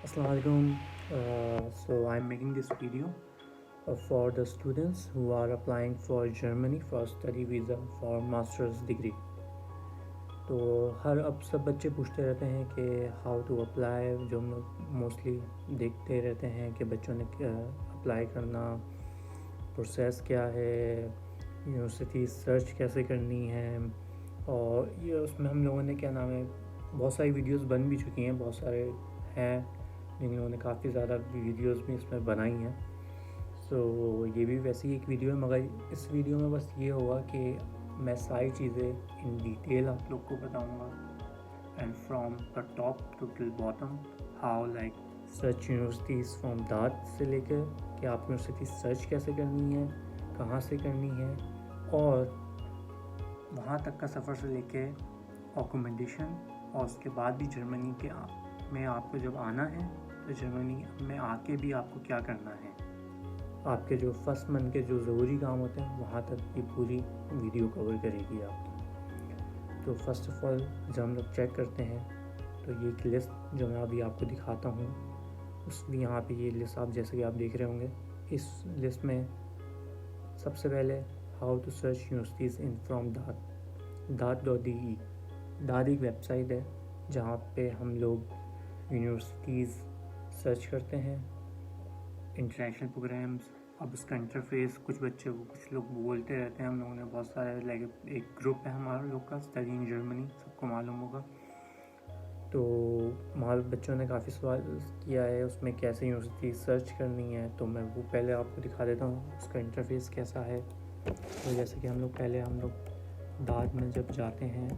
Assalamualaikum. So I'm making this video for the students who are applying for Germany for study visa for master's degree. तो हर अब सब बच्चे पूछते रहते हैं कि हाउ टू अप्लाई, जो हम लोग मोस्टली देखते रहते हैं कि बच्चों ने अप्लाई करना, प्रोसेस क्या है, यूनिवर्सिटी सर्च कैसे करनी है। और ये उसमें हम लोगों ने क्या नाम है, बहुत सारी वीडियोस बन भी चुकी हैं, बहुत सारे हैं जिन लोगों ने काफ़ी ज़्यादा वीडियोस भी इसमें बनाई हैं। सो ये भी वैसी ही एक वीडियो है, मगर इस वीडियो में बस ये होगा कि मैं सारी चीज़ें इन डिटेल आप लोग को बताऊंगा, and from the top to till bottom, how like search universities from that से लेकर कि आप यूनिवर्सिटी सर्च कैसे करनी है, कहाँ से करनी है, और वहाँ तक का सफ़र से लेके अकोमोडेशन, और उसके बाद भी जर्मनी के में आपको जब आना है तो जर्मनी में आके भी आपको क्या करना है, आपके जो फर्स्ट मंथ के जो ज़रूरी काम होते हैं वहाँ तक की पूरी वीडियो कवर करेगी आपकी। तो फर्स्ट ऑफ ऑल जब हम लोग चेक करते हैं तो ये एक लिस्ट जो मैं अभी आपको दिखाता हूँ, उस यहाँ पे ये लिस्ट आप जैसे कि आप देख रहे होंगे, इस लिस्ट में सबसे पहले how to search universities in from DAT.de। DAT एक वेबसाइट है जहाँ पे हम लोग यूनिवर्सिटीज़ सर्च करते हैं, इंटरनेशनल प्रोग्राम्स। अब उसका इंटरफेस कुछ लोग बोलते रहते हैं, हम लोगों ने बहुत सारे लाइक एक ग्रुप है हमारा लोग का, स्टडी इन जर्मनी, सबको मालूम होगा। तो बच्चों ने काफ़ी सवाल किया है उसमें कैसे यूनिवर्सिटी सर्च करनी है, तो मैं वो पहले आपको दिखा देता हूँ उसका इंटरफेस कैसा है। तो जैसे कि हम लोग दाद में जब जाते हैं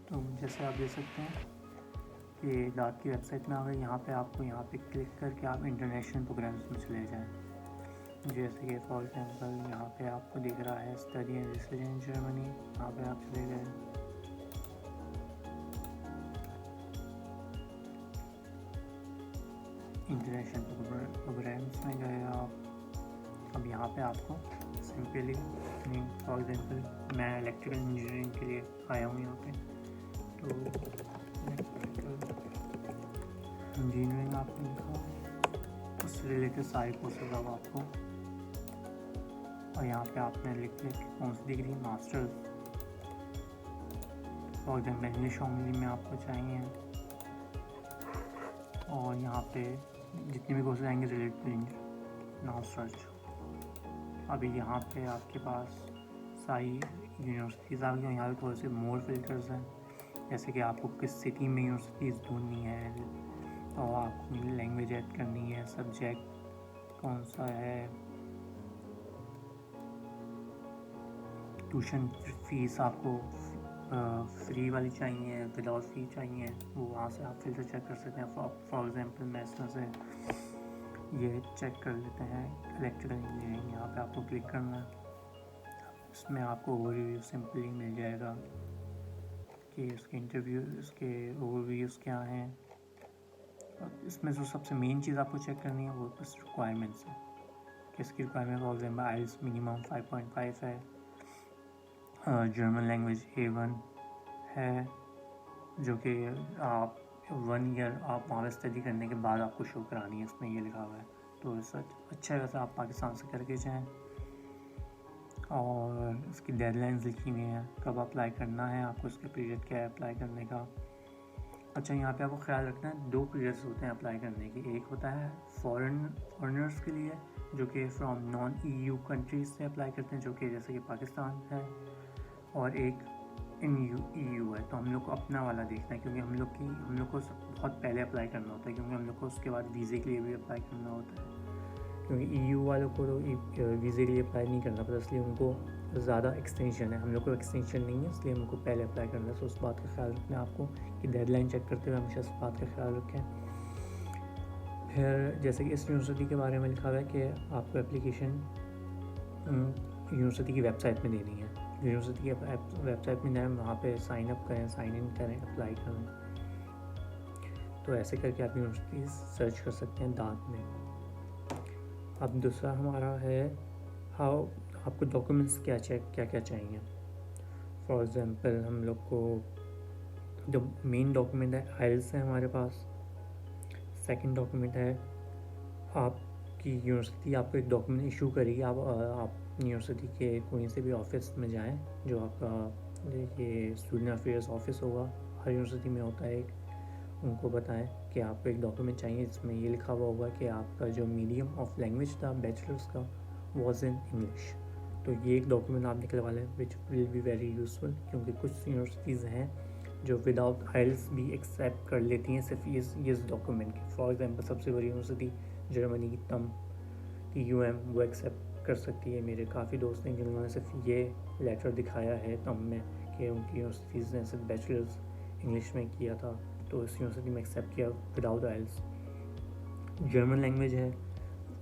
तो जैसे आप देख सकते हैं कि दाद की वेबसाइट में आ गए। यहाँ पे क्लिक करके आप इंटरनेशनल प्रोग्राम्स में चले जाएँ। जैसे कि फॉर एग्जांपल यहाँ पे आपको दिख रहा है study and research in Germany, यहाँ पे आप चले गए। इंटरनेशनल प्रोग्राम्स में गए आप। अब यहाँ पे आपको सिंपली, फॉर एग्जांपल मैं इलेक्ट्रिकल इंजीनियरिंग के लिए आया हूँ यहाँ पे, तो इंजीनियरिंग आपने लिखा, उससे रिलेटेड सारे कोर्सेज अब आपको, और यहाँ पे आपने लिख लिया कि कौन सी degree, masters, for example English only में आपको चाहिए, और यहाँ पे जितने भी कोर्सेज आएंगे रिलेटेड नाउ सर्च। अभी यहाँ पे आपके पास सारी यूनिवर्सिटीज़ आ गई, यहाँ पे थोड़े से मोर फिल्टर्स हैं, जैसे कि आपको किस सिटी में यूनिवर्सिटीज़ ढूंढनी है, और आपको लैंग्वेज ऐड करनी है, सब्जेक्ट कौन सा है, ट्यूशन फीस आपको फ्री वाली चाहिए, विदाउट फी चाहिए, वो वहाँ से आप फिल्टर चेक कर सकते हैं। फॉर एग्जांपल मैं इसमें से ये चेक कर लेते हैं इलेक्ट्रिकल इंजीनियरिंग, यहाँ पे आपको क्लिक करना है। इसमें आपको ओवरव्यू सिंपली मिल जाएगा कि इसके इसके ओवरव्यूज़ क्या हैं। और इसमें जो सबसे मेन चीज़ आपको चेक करनी है वो बस रिक्वायरमेंट्स है, किसकी requirement. For example IELTS minimum 5.5 है, जर्मन लैंग्वेज A1 है, जो कि आप 1 ईयर आप वहाँ स्टडी करने के बाद आपको शो करानी है, इसमें ये लिखा हुआ है। तो सच अच्छा है, वैसे आप पाकिस्तान से करके जाएँ, और उसकी डेडलाइंस लिखी हुई हैं, कब अप्लाई करना है आपको, उसका पीरियड क्या है अप्लाई करने का। अच्छा, यहाँ पे आपको ख्याल रखना है 2 पीरियड्स होते हैं अप्लाई करने के। एक होता है फॉरेनर्स के लिए, जो कि फ्रॉम नॉन EU कंट्रीज से अप्लाई करते हैं, जो कि जैसे कि पाकिस्तान है, और एक इन EU है। तो हम लोग को अपना वाला देखना है, क्योंकि हम लोग को बहुत पहले अप्लाई करना होता है, क्योंकि हम लोग को उसके बाद वीज़े के लिए भी अप्लाई करना होता है, क्योंकि EU वालों को तो वीज़े के लिए अप्लाई नहीं करना पड़ता, इसलिए उनको ज़्यादा एक्सटेंशन है, हम लोग को एक्सटेंशन नहीं है, इसलिए उनको पहले अप्लाई करना है। तो उस बात का ख्याल रखना है आपको कि डेडलाइन चेक करते हुए हमेशा इस बात का ख्याल रखें। फिर जैसे कि इस यूनिवर्सिटी के बारे में लिखा हुआ है कि आपको एप्लीकेशन यूनिवर्सिटी की वेबसाइट में देनी है। यूनिवर्सिटी की वेबसाइट में जाएँ, वहाँ पे साइन अप करें, साइन इन करें, अप्लाई करें। तो ऐसे करके आप यूनिवर्सिटीज़ सर्च कर सकते हैं दांत में। अब दूसरा हमारा है हाउ आपको डॉक्यूमेंट्स क्या क्या चाहिए। फॉर एग्ज़ाम्पल हम लोग को जो मेन डॉक्यूमेंट है आइल्स है हमारे पास। सेकंड डॉक्यूमेंट है आपकी यूनिवर्सिटी आपको एक डॉक्यूमेंट इशू करेगी। आप यूनिवर्सिटी के कोई से भी ऑफिस में जाएं, जो आपका ये स्टूडेंट अफेयर्स ऑफिस होगा, हर यूनिवर्सिटी में होता है एक। उनको बताएं कि आपको एक डॉक्यूमेंट चाहिए जिसमें ये लिखा हुआ होगा कि आपका जो मीडियम ऑफ लैंग्वेज था बैचलर्स का वॉज इन इंग्लिश। तो ये एक डॉक्यूमेंट आप निकलवा लें which will be very useful, क्योंकि कुछ यूनिवर्सिटीज़ हैं जो विदाउट आइल्स भी एक्सेप्ट कर लेती हैं सिर्फ इस डॉक्यूमेंट के। फॉर एग्जांपल सबसे बड़ी यूनिवर्सिटी जर्मनी की TUM वो एक्सेप्ट कर सकती है। मेरे काफ़ी दोस्त हैं जिन्होंने सिर्फ ये लेटर दिखाया है तम में कि उनकी यूनिवर्सिटीज़ ने सिर्फ बैचलर्स इंग्लिश में किया था, तो इस यूनिवर्सिटी में एक्सेप्ट किया विदाउट आइल्स। जर्मन लैंग्वेज है,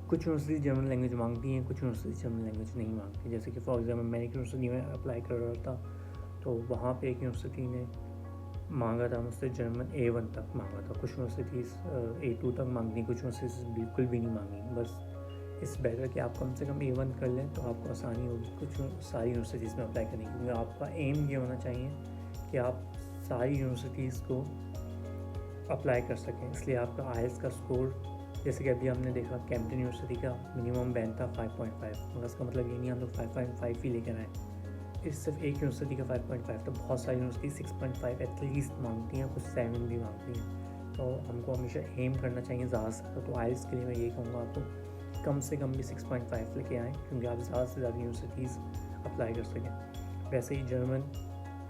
कुछ यूनिवर्सिटी जर्मन लैंग्वेज मांगती हैं, कुछ यूनिवर्सिटी जर्मन लैंग्वेज नहीं मांगती। जैसे कि फॉर एग्जाम्पल मैं एक यूनिवर्सिटी में अप्लाई कर रहा था, तो वहाँ पे एक यूनिवर्सिटी ने मांगा था मुझसे जर्मन A1 तक मांगा था। कुछ यूनिवर्सिटीज़ A2 तक मांगती, कुछ यूनिवर्सिटीज़ बिल्कुल भी नहीं मांगी। बस इस बेहतर कि आप कम से कम A1 कर लें तो आपको आसानी होगी कुछ सारी यूनिवर्सिटीज़ में अप्लाई करने की, क्योंकि आपका एम ये होना चाहिए कि आप सारी यूनिवर्सिटीज़ को अप्लाई कर सकें। इसलिए आपका आइल्स का स्कोर, जैसे कि अभी हमने देखा कैम्पटन यूनिवर्सिटी का मिनिमम बैंड था 5.5, मगर इसका मतलब ये नहीं हम लोग 5.5 ही लेकर आए। इस सिर्फ एक यूनिवर्सिटी का 5.5, तो बहुत सारी यूनिवर्सिटी 6.5 एटलीस्ट मांगती हैं, कुछ 7 भी मांगती हैं। तो हमको हमेशा एम करना चाहिए ज़्यादा से ज़्यादा। तो आइल्स के लिए मैं यही कहूँगा आपको कम से कम भी 6.5 लेके आएँ, क्योंकि आप ज़्यादा से ज़्यादा यूनिवर्सिटीज़ अप्लाई कर सकें। वैसे ही जर्मन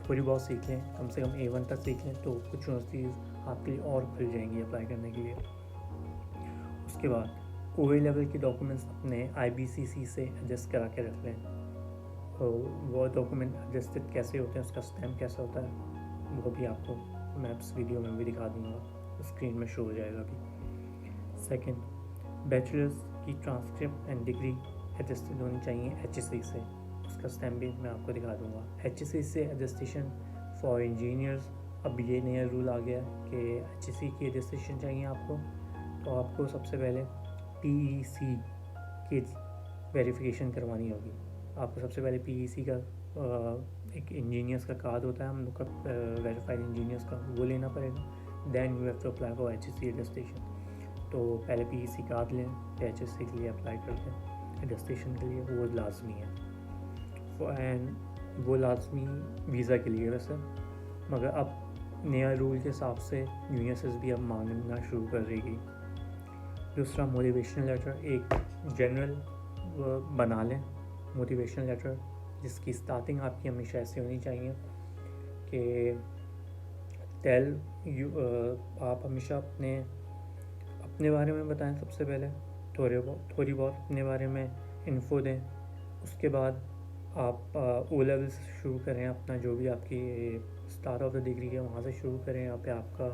थोड़ी बहुत सीख लें, कम से कम A1 तक सीख लें, तो कुछ यूनिवर्सिटीज़ आपके लिए और खुल जाएंगी अप्लाई करने के लिए। उसके बाद OA लेवल के डॉक्यूमेंट्स अपने IBCC से एडजस्ट करा के रख लें। तो वो डॉक्यूमेंट एडजस्टेड कैसे होते हैं, उसका स्टैम्प कैसा होता है, वो भी आपको मैं इस वीडियो में भी दिखा दूँगा, स्क्रीन में शो हो जाएगा अभी। सेकंड, बैचलर्स की ट्रांसक्रिप्ट एंड डिग्री एडजस्टेड होनी चाहिए HSC से, उसका स्टैम्प भी मैं आपको दिखा दूँगा। HSC से एडजस्टेशन फॉर इंजीनियर्स, अब ये नया रूल आ गया कि HSC की एडजस्टेशन चाहिए आपको, तो आपको सबसे पहले PEC की वेरिफिकेशन करवानी होगी। आपको सबसे पहले PEC का एक इंजीनियर्स का कार्ड होता है हम लोग का, वेरीफाइड इंजीनियर्स का, वो लेना पड़ेगा। Then you have to apply for HSC attestation. तो पहले PEC कार्ड लें, फिर HSC के लिए अप्लाई करते हैं एडजस्टेशन के लिए, वो लाजमी है। एंड वो लाजमी वीज़ा के लिए वैसे, मगर अब नया रूल के हिसाब से USS भी अब मांगना शुरू कर देगी। दूसरा, मोटिवेशनल लेटर एक जनरल बना लें मोटिवेशनल लेटर, जिसकी स्टार्टिंग आपकी हमेशा ऐसे होनी चाहिए कि आप हमेशा अपने बारे में बताएं सबसे पहले, थोड़ी बहुत अपने बारे में इन्फो दें। उसके बाद आप O लेवल्स शुरू करें, अपना जो भी आपकी स्टार्ट ऑफ द डिग्री है वहाँ से शुरू करें। यहाँ पे आपका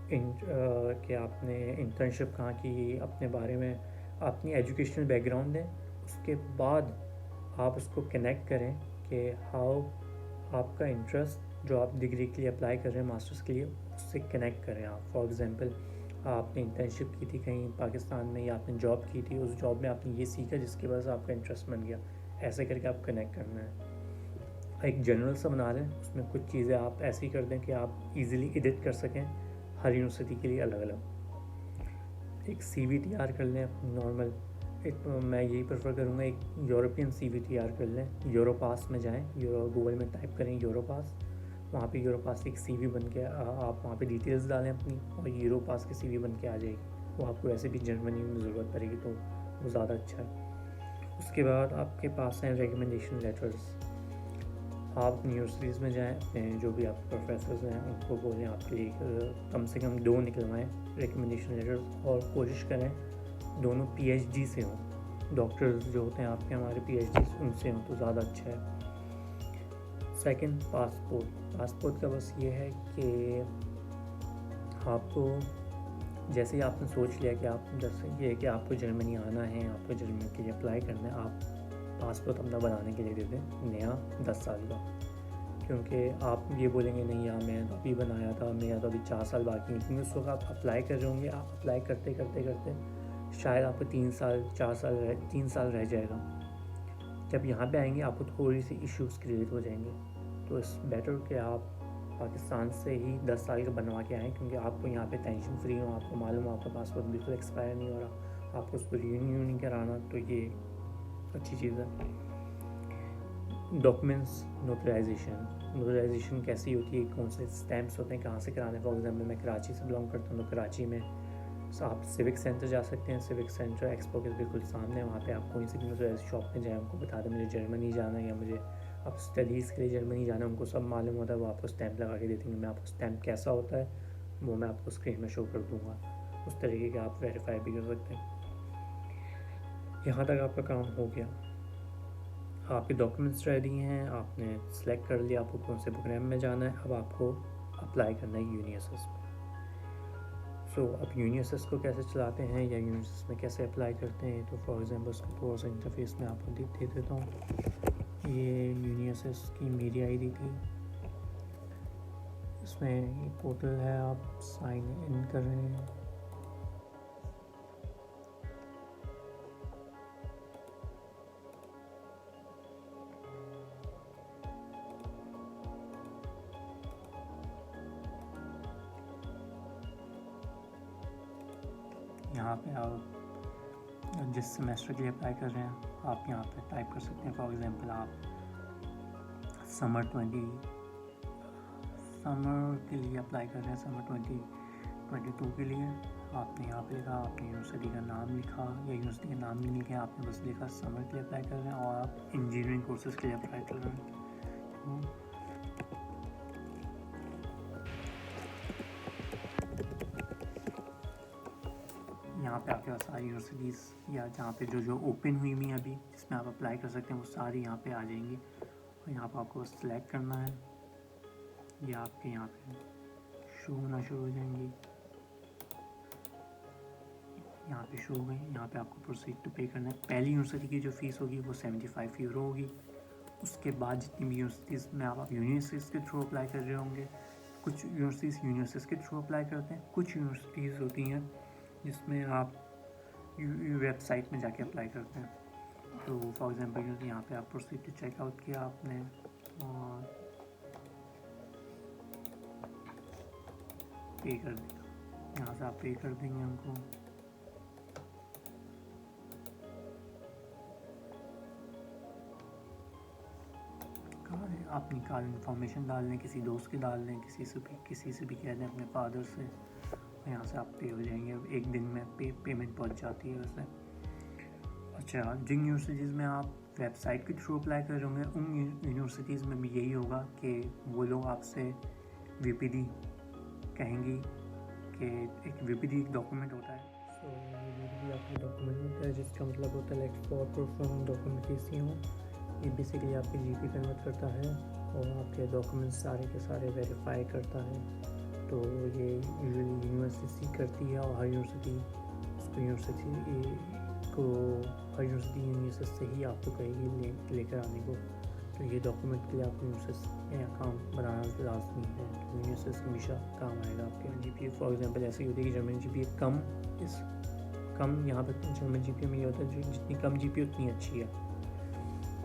कि आपने इंटर्नशिप कहाँ की, अपने बारे में अपनी एजुकेशनल बैकग्राउंड दें। उसके बाद आप उसको कनेक्ट करें कि हाउ आपका इंटरेस्ट जो आप डिग्री के लिए अप्लाई कर रहे हैं मास्टर्स के लिए, उससे कनेक्ट करें आप। फॉर एग्जांपल आपने इंटर्नशिप की थी कहीं पाकिस्तान में, या आपने जॉब की थी, उस जॉब में आपने ये सीखा जिसकी वजह से आपका इंटरेस्ट बन गया। ऐसे करके आप कनेक्ट करना है। एक जनरल सा बना लें, उसमें कुछ चीज़ें आप ऐसी कर दें कि आप इजीली एडिट कर सकें, हर यूनिवर्सिटी के लिए अलग अलग। एक CV तैयार कर लें नॉर्मल, मैं यही प्रेफर करूँगा एक यूरोपियन CV तैयार कर लें। यूरोपास में जाएं, गूगल में टाइप करें यूरोपास, वहाँ पे यूरोपास की एक CV बन के आप वहाँ पे डिटेल्स डालें अपनी, और यूरोपास की CV बन के आ जाएगी। वो आपको वैसे भी जर्मनी में ज़रूरत पड़ेगी, तो वो ज़्यादा अच्छा है। उसके बाद आपके पास हैं रिकमेंडेशन लेटर्स। आप यूनिवर्सिटीज़ में जाएं, अपने जो भी आप प्रोफेसर्स हैं उनको बोलें आपके लिए कम से कम 2 निकलवाएं रिकमेंडेशन लेटर्स, और कोशिश करें दोनों PhD से हों। डॉक्टर्स जो होते हैं आपके हमारे PhD उनसे हों तो ज़्यादा अच्छा है। सेकंड, पासपोर्ट का बस ये है कि आपको जैसे ही आपने सोच लिया कि आप जैसे ये कि आपको जर्मनी आना है, आपको जर्मनी के लिए अप्लाई करना है, आप पासपोर्ट अपना बनाने के लिए दे दें नया 10 साल का, क्योंकि आप ये बोलेंगे नहीं यार मैं तो अभी बनाया था, मेरा तो अभी 4 साल बाकी है, क्योंकि उस वक्त आप अप्लाई कर रहे होंगे, आप अप्लाई करते करते करते शायद आपको 3 साल रह जाएगा। जब यहाँ पे आएंगे आपको थोड़ी सी इश्यूज़ क्रिएट हो जाएंगे, तो इट्स बेटर कि आप पाकिस्तान से ही 10 साल का बनवा के आएँ, क्योंकि आपको यहाँ पे टेंशन फ्री हो, आपको मालूम हो आपका पासपोर्ट बिल्कुल एक्सपायर नहीं हो रहा, आपको उसको रिन्यू नहीं कराना, तो ये अच्छी चीज़ है। डॉक्यूमेंट्स नोटराइजेशन कैसी होती है, कौन से स्टैम्प्स होते हैं, कहाँ से कराने। फॉर एग्जांपल मैं कराची से बिलोंग करता हूँ, तो कराची में आप सिविक सेंटर जा सकते हैं। सिविक सेंटर एक्सपो के बिल्कुल सामने, वहाँ पे आप कोई सी भी नोटराइज शॉप में जाएँ, उनको बता दें मुझे जर्मनी जाना है या मुझे अब स्टडीज़ के लिए जर्मनी जाना है, उनको सब मालूम होता है, वो आपको स्टैम्प लगा के दे देंगे। मैं आपको स्टैम्प कैसा होता है वो मैं आपको स्क्रीन में शो कर दूँगा, उस तरीके का आप वेरीफाई भी कर सकते हैं। यहाँ तक आपका काम हो गया, आपके डॉक्यूमेंट्स रेडी हैं, आपने सेलेक्ट कर लिया आपको कौन से प्रोग्राम में जाना है, अब आपको अप्लाई करना है यूनिवर्सिस में। अब यूनिवर्सिस को कैसे चलाते हैं या यूनिवर्सिस में कैसे अप्लाई करते हैं, तो फॉर एग्जांपल उसको थोड़ा सा इंटरफेस में आपको दे देता हूँ। ये यूनिवर्सिस की मेरी आईडी थी, इसमें पोर्टल है, आप साइन इन कर रहे हैं। यहाँ पे आप जिस सेमेस्टर के लिए अप्लाई कर रहे हैं आप यहाँ पे टाइप कर सकते हैं। फॉर एग्जांपल आप समर के लिए अप्लाई कर रहे हैं, समर 2022 के लिए। आपने यहाँ पे लिखा, आपने यूनिवर्सिटी का नाम लिखा या यूनिवर्सिटी का नाम भी नहीं लिखा, आपने बस लिखा समर के लिए अप्लाई कर रहे हैं और आप इंजीनियरिंग कोर्सेज के लिए अप्लाई कर रहे हैं। यहाँ पे आपके पास सारी यूनिवर्सिटीज़ या जहाँ पे जो ओपन हुई हुई अभी जिसमें आप अप्लाई कर सकते हैं वो सारी यहाँ पे आ जाएंगी, और यहाँ पर आपको सिलेक्ट करना है, ये आपके यहाँ पे शो होना शुरू हो जाएंगी। यहाँ पे शो हो गई, यहाँ पे आपको प्रोसीड टू पे करना है। पहली यूनिवर्सिटी की जो फ़ीस होगी वो 75 यूरो होगी। उसके बाद जितनी भी यूनिवर्सिटीज़ में आप यूनिवर्सिटीज़ के थ्रू अप्लाई कर रहे होंगे, कुछ यूनिवर्सिटीज़ के थ्रू अप्लाई करते हैं, कुछ यूनिवर्सिटीज़ होती हैं जिसमें आप वेबसाइट में जाके अप्लाई करते हैं। तो फॉर एग्जांपल यहाँ पे आप प्रोसीड टू चेकआउट किया आपने और पे कर दिया, यहाँ से आप पे कर देंगे उनको। अपनी कार इन्फॉर्मेशन डाल लें, किसी दोस्त के डाल लें, किसी से भी कह दें, अपने फादर से, यहाँ से आप पे हो जाएंगे। एक दिन में पेमेंट पहुँच जाती है वैसे। अच्छा, जिन यूनिवर्सिटीज़ में आप वेबसाइट के थ्रू अप्लाई कर रहे होंगे उन यूनिवर्सिटीज़ में भी यही होगा कि वो लोग आपसे VPD कहेंगी कि एक VPD डॉक्यूमेंट होता है। VPD आपका डॉक्यूमेंट होता है जिसका मतलब होता है लाइक फॉर परफॉर्म डॉक्यूमेंटेशन हो। ये बेसिकली आपके GP कन्वर्ट करता है और आपके डॉक्यूमेंट्स सारे के सारे वेरीफाई करता है। तो ये यूजुअली यूनिवर्सिटी करती है और हर यूनिवर्सिटी हर यूनिवर्सिटी से ही आपको कहेगी लेकर आने को। तो ये डॉक्यूमेंट के लिए आपको यूनिवर्सिटी में अकाउंट बनाना लाजमी है, तो यूनिवर्सिटी हमेशा काम आएगा आपके। GPA फॉर एग्जांपल ऐसे ही होती है कि जर्मन GPA कम यहाँ पर जर्मन GPA में ये होता है जो जितनी कम GPA उतनी अच्छी है।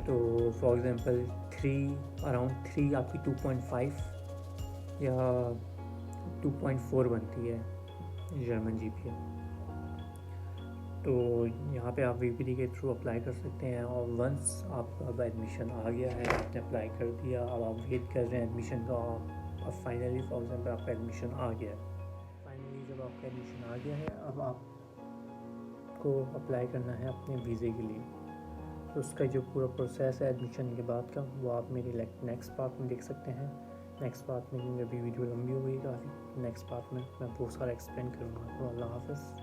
तो फॉर एग्जांपल अराउंड 3 आपकी 2.5 या 2.4 बनती है जर्मन GPA। तो यहाँ पे आप VPD के थ्रू अप्लाई कर सकते हैं, और वंस आपका अब एडमिशन आ गया है, आपने अप्लाई कर दिया, अब आप वेट कर रहे हैं एडमिशन का, अब फाइनली फॉर एग्जांपल आपका एडमिशन आ गया है। फाइनली जब आपका एडमिशन आ गया है, अब आपको अप्लाई करना है अपने वीज़े के लिए। तो उसका जो पूरा प्रोसेस है एडमिशन के बाद का, वो आप मेरी नेक्स्ट पार्ट में देख सकते हैं। नेक्स्ट पार्ट में, क्योंकि अभी वीडियो लंबी हो गई काफ़ी, नेक्स्ट पार्ट में मैं बहुत सारा एक्सप्लेन करूँगा। तो अल्लाह हाफ़िज़।